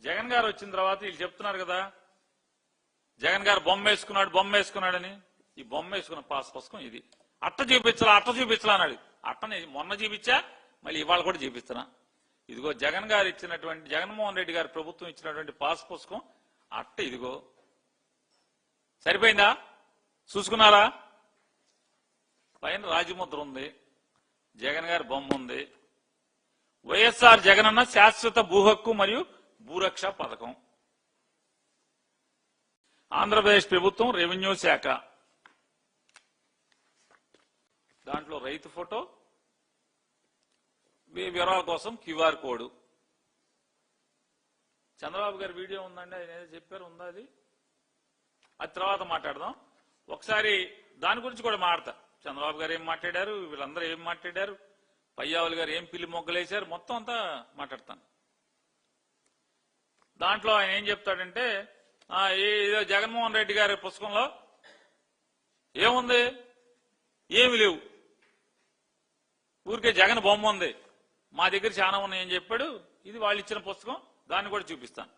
జగన్ గారు వచ్చిన తర్వాత వీళ్ళు చెప్తున్నారు కదా, జగన్ గారు బొమ్మ వేసుకున్నాడని. ఈ బొమ్మ వేసుకున్న పాస్ పుస్తకం ఇది. అట్ట చూపించలా అన్నాడు. అట్టని మొన్న చూపించా, మళ్ళీ ఇవాళ కూడా చూపిస్తున్నా. ఇదిగో జగన్ గారు ఇచ్చినటువంటి, జగన్మోహన్ రెడ్డి గారి ప్రభుత్వం ఇచ్చినటువంటి పాస్ పుస్తకం అట్ట. ఇదిగో సరిపోయిందా? చూసుకున్నారా? పైన రాజముద్ర ఉంది, జగన్ గారి బొమ్మ ఉంది. వైఎస్ఆర్ జగనన్న శాశ్వత భూ హక్కు మరియు భూరక్ష పథకం, ఆంధ్రప్రదేశ్ ప్రభుత్వం రెవెన్యూ శాఖ. దాంట్లో రైతు ఫోటో, వివరాల కోసం క్యూఆర్ కోడ్. చంద్రబాబు గారి వీడియో ఉందండి, ఆయన ఏదో చెప్పారు, ఉందా అది తర్వాత మాట్లాడదాం. ఒకసారి దాని గురించి కూడా మాట్లాడతా. చంద్రబాబు గారు ఏం మాట్లాడారు, వీళ్ళందరూ ఏం మాట్లాడారు, పయ్యావులు గారు ఏం పిల్లి మొగ్గలేశారు, మొత్తం అంతా మాట్లాడతాను. దాంట్లో ఆయన ఏం చెప్తాడంటే, ఏదో జగన్మోహన్ రెడ్డి గారి పుస్తకంలో ఏముంది, ఏమి లేవు, ఊరికే జగన్ బొమ్మ ఉంది, మా దగ్గర చాలా ఉన్నాయని చెప్పాడు. ఇది వాళ్ళు ఇచ్చిన పుస్తకం, దాన్ని కూడా చూపిస్తాను.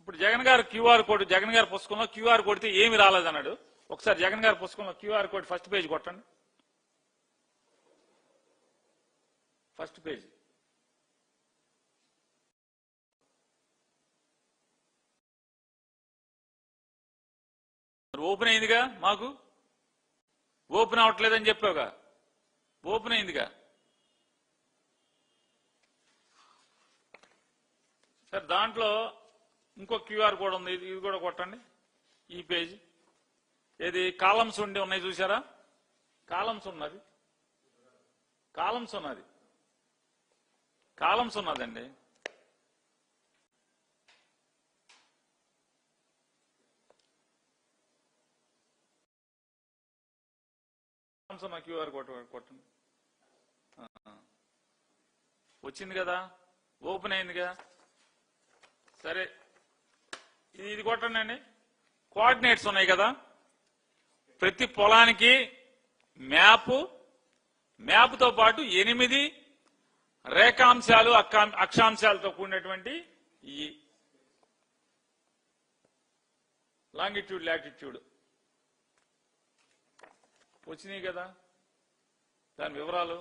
ఇప్పుడు జగన్ గారు క్యూఆర్ కోడ్, జగన్ గారి పుస్తకంలో క్యూఆర్ కొడితే ఏమి రాలేదన్నాడు. ఒకసారి జగన్ గారి పుస్తకంలో క్యూఆర్ కోడ్ ఫస్ట్ పేజ్ కొట్టండి. ఫస్ట్ పేజ్ ఓపెన్ అయిందిగా, మాకు ఓపెన్ అవ్వట్లేదని చెప్పావుగా, ఓపెన్ అయిందిగా. సరే, దాంట్లో ఇంకో క్యూఆర్ కోడ్ ఉంది, ఇది కూడా కొట్టండి. ఈ పేజ్ ఏది కాలమ్స్ ఉండి ఉన్నాయి చూసారా, కాలమ్స్ ఉన్నదండి. క్యూఆర్ కోడ్ కొట్టండి. వచ్చింది కదా, ఓపెన్ అయిందిగా. సరే, ఇది కొట్టండి అండి. కోఆర్డినేట్స్ ఉన్నాయి కదా, ప్రతి పొలానికి మ్యాప్తో పాటు 8 రేఖాంశాలు అక్షాంశాలతో కూడినటువంటి ఈ లాంగిట్యూడ్ లాటిట్యూడ్ వచ్చినాయి కదా, దాని వివరాలు